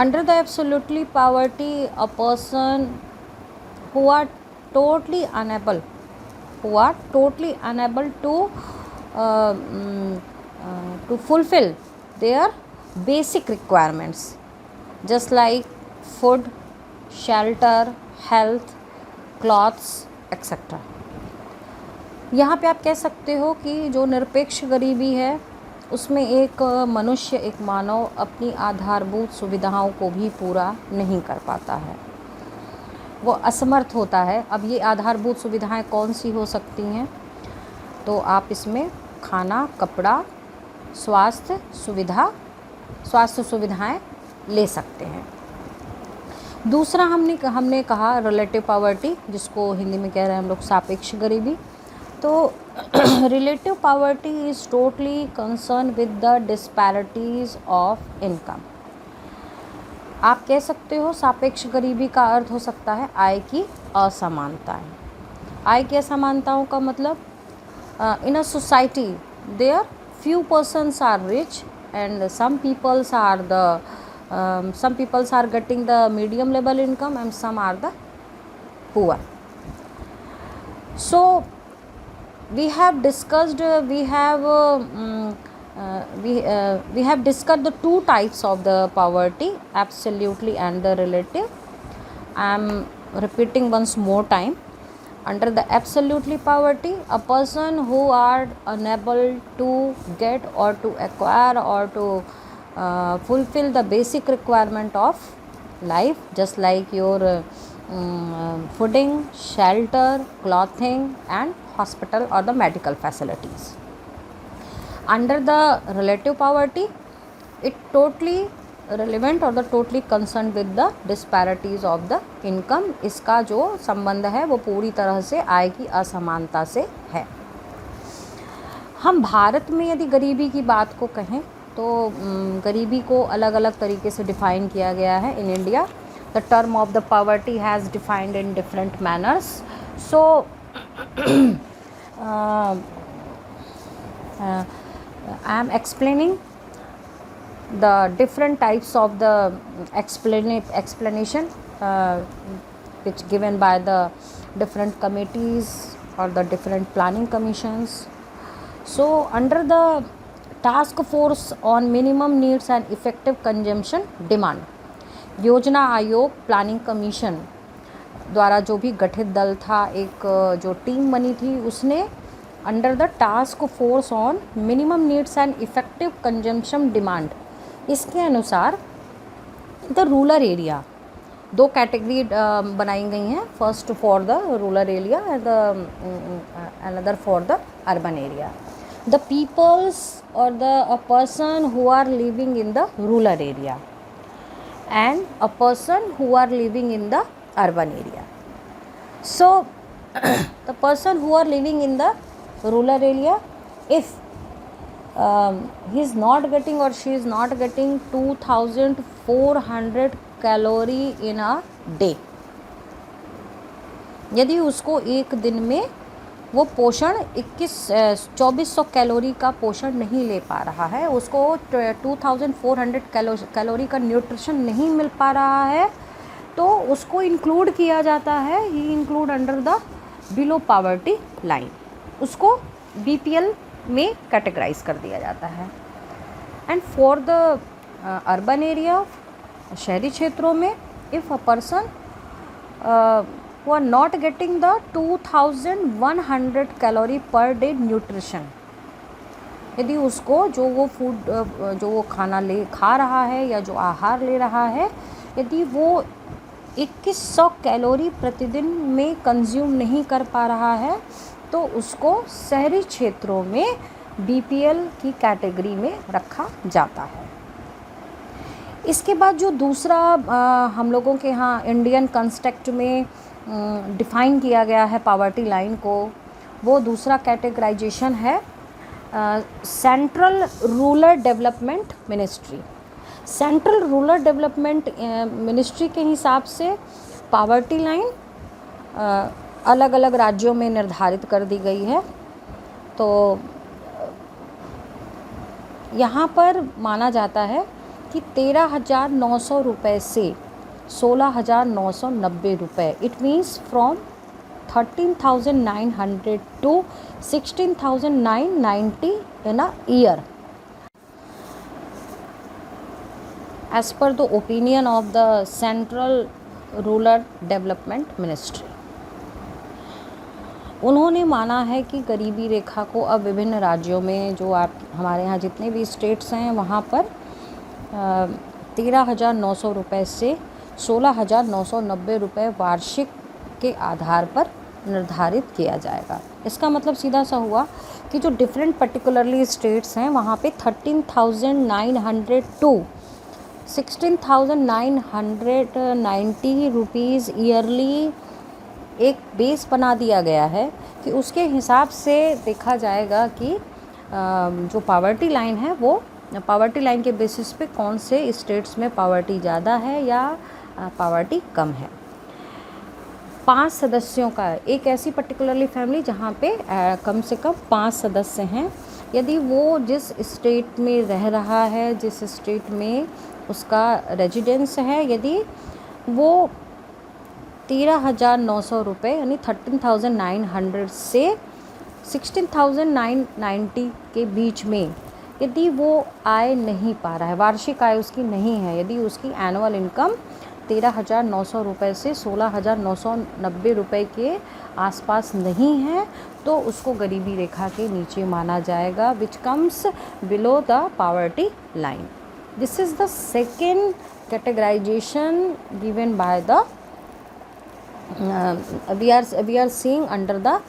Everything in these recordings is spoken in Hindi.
Under the absolutely poverty, a person who are totally unable uh, mm, to fulfill their basic requirements, just like food, shelter, health, clothes, etc. यहाँ पे आप कह सकते हो कि जो निरपेक्ष गरीबी है उसमें एक मनुष्य, एक मानव अपनी आधारभूत सुविधाओं को भी पूरा नहीं कर पाता है, वो असमर्थ होता है। अब ये आधारभूत सुविधाएं कौन सी हो सकती हैं? तो आप इसमें खाना, कपड़ा, स्वास्थ्य सुविधाएं ले सकते हैं। दूसरा हमने कहा रिलेटिव पॉवर्टी, जिसको हिंदी में कह रहे हैं हम लोग सापेक्ष गरीबी। तो relative poverty is totally concern with the disparities of income. आप कह सकते हो सापेक्ष गरीबी का अर्थ हो सकता है आय की असमानताएं। आय की असमानताओं का मतलब in a society there few persons are rich and some peoples are getting the medium level income and some are the poor. So we have discussed the two types of the poverty, absolutely and the relative. I am repeating once more time. Under the absolutely poverty, a person who are unable to get or to acquire or to fulfill the basic requirement of life, just like your fooding, shelter, clothing and hospital or the medical facilities. Under the relative poverty, it totally relevant और the totally concern with the disparities of the income. इसका जो संबंध है वो पूरी तरह से आय की असमानता से है। हम भारत में यदि गरीबी की बात को कहें तो गरीबी को अलग अलग तरीके से डिफ़ाइन किया गया है। In India the term of the poverty has defined in different manners. So I am explaining the different types of the explanation which given by the different committees or the different planning commissions. So under the task force on minimum needs and effective consumption demand, योजना आयोग प्लानिंग कमीशन द्वारा जो भी गठित दल था, एक जो टीम बनी थी, उसने under the task force on minimum needs and effective consumption demand, इसके अनुसार द रूरल एरिया, दो कैटेगरी बनाई गई हैं, first for the rural area and another for the urban area. The peoples और the person who are living in the rural area and a person who are living in the urban area. So the person who are living in the rural area, if he is not getting or she is not getting 2400 calorie in a day, यदि उसको एक दिन में वो पोषण 2400 कैलोरी का पोषण नहीं ले पा रहा है, उसको 2400 कैलोरी का न्यूट्रिशन नहीं मिल पा रहा है, तो उसको इंक्लूड किया जाता है, he include under the below poverty line, उसको BPL में कैटेगराइज कर दिया जाता है। And for the urban area, शहरी क्षेत्रों में, if a person who are not getting the 2100 calorie per day nutrition, यदि उसको जो वो खाना खा रहा है या जो आहार ले रहा है, यदि वो 2100 कैलोरी प्रतिदिन में कंज्यूम नहीं कर पा रहा है, तो उसको शहरी क्षेत्रों में BPL की कैटेगरी में रखा जाता है। इसके बाद जो दूसरा हम लोगों के यहाँ इंडियन कंस्ट्रक्ट में डिफ़ाइन किया गया है पॉवर्टी लाइन को, वो दूसरा कैटेगराइजेशन है central rural development ministry. Central rural development ministry के हिसाब से पॉवर्टी लाइन अलग अलग राज्यों में निर्धारित कर दी गई है। तो यहाँ पर माना जाता है कि 13,900 रुपये से 16,990 रुपये, it means from 13,900 to 16,990 in a year, as per the opinion of the Central Rural Development Ministry. उन्होंने माना है कि गरीबी रेखा को अब विभिन्न राज्यों में, जो आप हमारे यहाँ जितने भी स्टेट्स हैं वहाँ पर 13,900 रुपये से 16,990 रुपये वार्षिक के आधार पर निर्धारित किया जाएगा। इसका मतलब सीधा सा हुआ कि जो डिफरेंट पर्टिकुलरली स्टेट्स हैं वहाँ पे 13,900 टू 16,990 रुपीज़ ईयरली एक बेस बना दिया गया है कि उसके हिसाब से देखा जाएगा कि जो पावर्टी लाइन है वो पावर्टी लाइन के बेसिस पे कौन से स्टेट्स में पावर्टी ज़्यादा है या पावर्टी कम है। 5 सदस्यों का एक ऐसी पर्टिकुलरली फैमिली जहाँ पे कम से कम 5 सदस्य हैं, यदि वो जिस स्टेट में रह रहा है, जिस स्टेट में उसका रेजिडेंस है, यदि वो 13,900 रुपये यानी 13,900 से 16,990 के बीच में यदि वो आय नहीं पा रहा है, वार्षिक आय उसकी नहीं है, यदि उसकी एनुअल इनकम 13,900 रुपये से 16,990 रुपये के आसपास नहीं है, तो उसको गरीबी रेखा के नीचे माना जाएगा, which comes below the poverty line. This is the second categorisation given by the we are seeing under the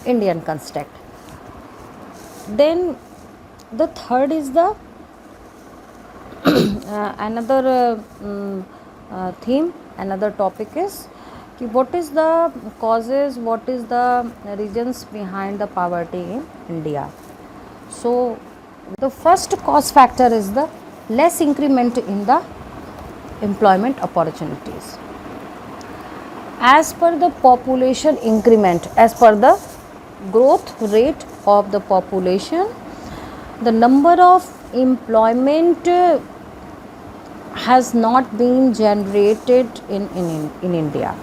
Indian construct. Then the third is the another theme, another topic is कि what is the causes, what is the reasons behind the poverty in India. So the first cause factor is the less increment in the employment opportunities. As per the population increment, as per the growth rate of the population, the number of employment has not been generated in India.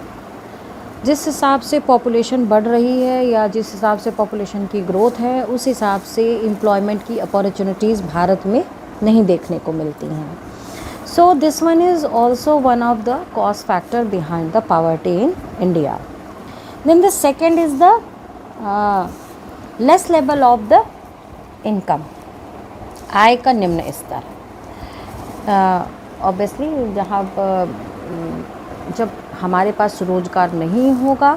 जिस हिसाब से पॉपुलेशन बढ़ रही है या जिस हिसाब से पॉपुलेशन की ग्रोथ है, उस हिसाब से एम्प्लॉयमेंट की अपॉर्चुनिटीज़ भारत में नहीं देखने को मिलती हैं. So this one is also one of the cause factor behind the poverty in India. Then the second is the less level of the income, आय का निम्न स्तर. ऑब्वियसली जब हमारे पास रोज़गार नहीं होगा,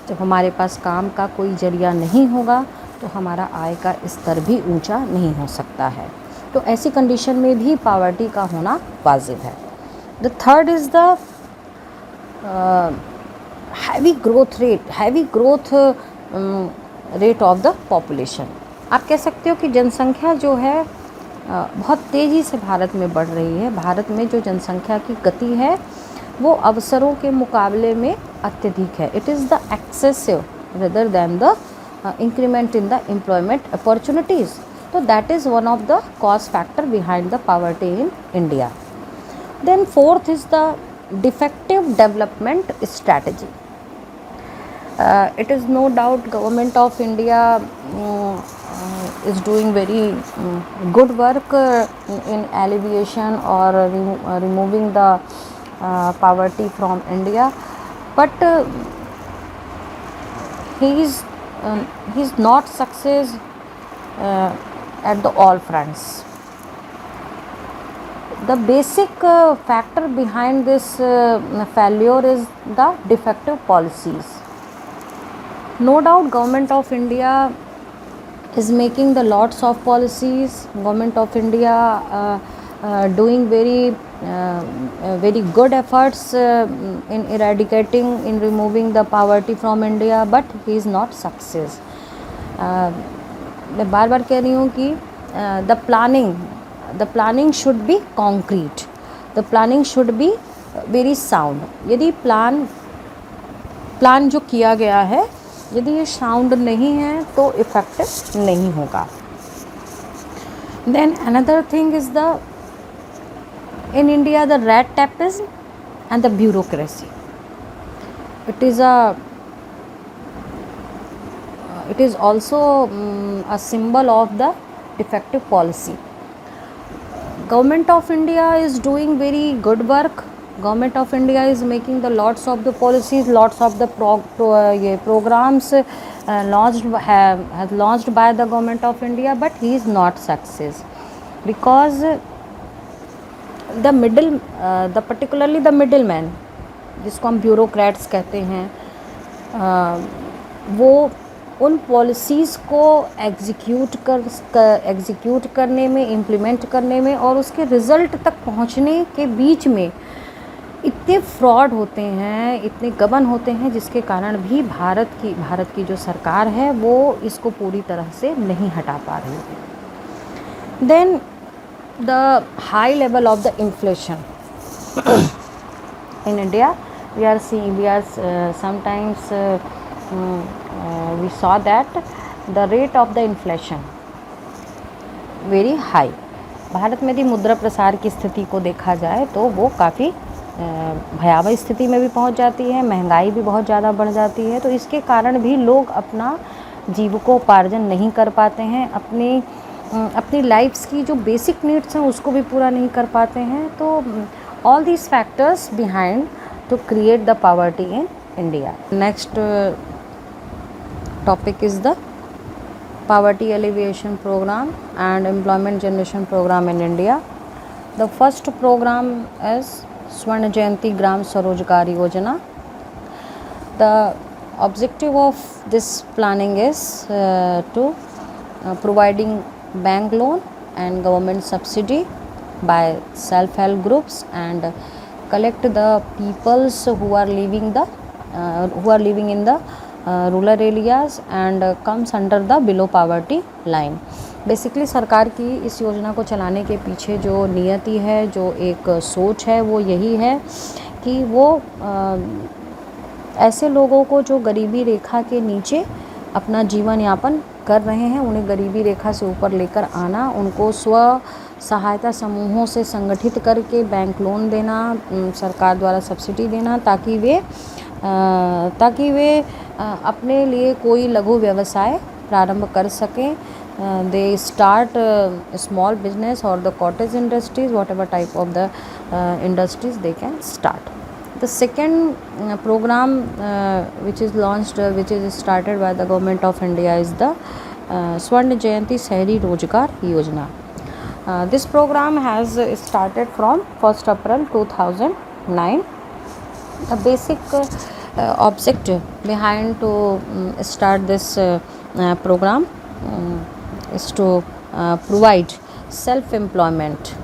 जब हमारे पास काम का कोई जरिया नहीं होगा, तो हमारा आय का स्तर भी ऊंचा नहीं हो सकता है. तो ऐसी कंडीशन में भी पावर्टी का होना वाजिब है. The third is the heavy growth rate of the population. आप कह सकते हो कि जनसंख्या जो है बहुत तेज़ी से भारत में बढ़ रही है. भारत में जो जनसंख्या की गति है वो अवसरों के मुकाबले में अत्यधिक है. It is the excessive rather than the increment in the employment opportunities. So that is one of the cause factor behind the poverty in India. Then fourth is the defective development strategy. It is no doubt government of India is doing very good work in alleviation or removing the poverty from India, but he is not success at the all fronts. The basic factor behind this failure is the defective policies. No doubt government of India is making the lots of policies. Government of India doing very good efforts in eradicating, in removing the poverty from India, but he is not success. मैं बार बार कह रही हूँ कि the planning should be concrete, the planning should be very sound. यदि प्लान जो किया गया है यदि ये साउंड नहीं है तो इफ़ेक्टिव नहीं होगा. Then another thing is the in India the rat tapism and the bureaucracy. It is a it is also a symbol of the defective policy. Government of India is doing very good work. Government of India is making the lots of the policies, lots of the programs has launched by the Government of India, but he is not success because the particularly the middleman, जिसको हम ब्यूरोक्रेट्स कहते हैं, वो उन पॉलिसीज़ को एग्जीक्यूट करने में, इम्प्लीमेंट करने में और उसके रिज़ल्ट तक पहुंचने के बीच में इतने फ्रॉड होते हैं, इतने गबन होते हैं, जिसके कारण भी भारत की जो सरकार है वो इसको पूरी तरह से नहीं हटा पा रही है. Then the high level of the inflation in India, we are sometimes we saw that the rate of the inflation very high. Bharat में यदि मुद्रा प्रसार की स्थिति को देखा जाए तो वो काफ़ी भयावह स्थिति में भी पहुंच जाती है, महंगाई भी बहुत ज़्यादा बढ़ जाती है. तो इसके कारण भी लोग अपना जीविकोपार्जन नहीं कर पाते हैं, अपनी लाइफ्स की जो बेसिक नीड्स हैं उसको भी पूरा नहीं कर पाते हैं. तो all these factors behind to create the poverty in India. Next topic is the poverty alleviation program and employment generation program in India. The first program is Swarna Jayanti Gram Swarojgar Yojana. The objective of this planning is to providing bank loan and government subsidy by self-help groups and collect the peoples who are living in the rural areas and comes under the below poverty line. Basically सरकार की इस योजना को चलाने के पीछे जो नियति है, जो एक सोच है, वो यही है कि वो ऐसे लोगों को जो गरीबी रेखा के नीचे अपना जीवन यापन कर रहे हैं, उन्हें गरीबी रेखा से ऊपर लेकर आना, उनको स्व सहायता समूहों से संगठित करके बैंक लोन देना, सरकार द्वारा सब्सिडी देना, ताकि वे अपने लिए कोई लघु व्यवसाय प्रारंभ कर सकें. दे स्टार्ट स्मॉल बिजनेस और the cottage industries, what ever type of the industries they can start. The second program which is started by the Government of India is the Swarna Jayanti Shahri Rozgar Yojana. This program has started from 1st April 2009. The basic objective behind to start this program is to provide self-employment.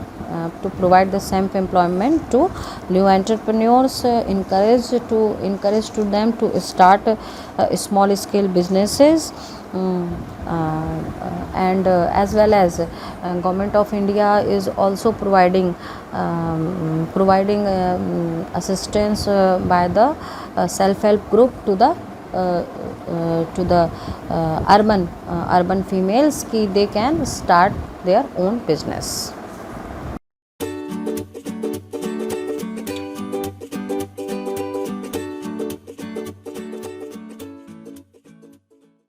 To provide the self-employment to new entrepreneurs, encourage to them to start small scale businesses, and as well as Government of India is also providing assistance by the self-help group to the urban females ki they can start their own business.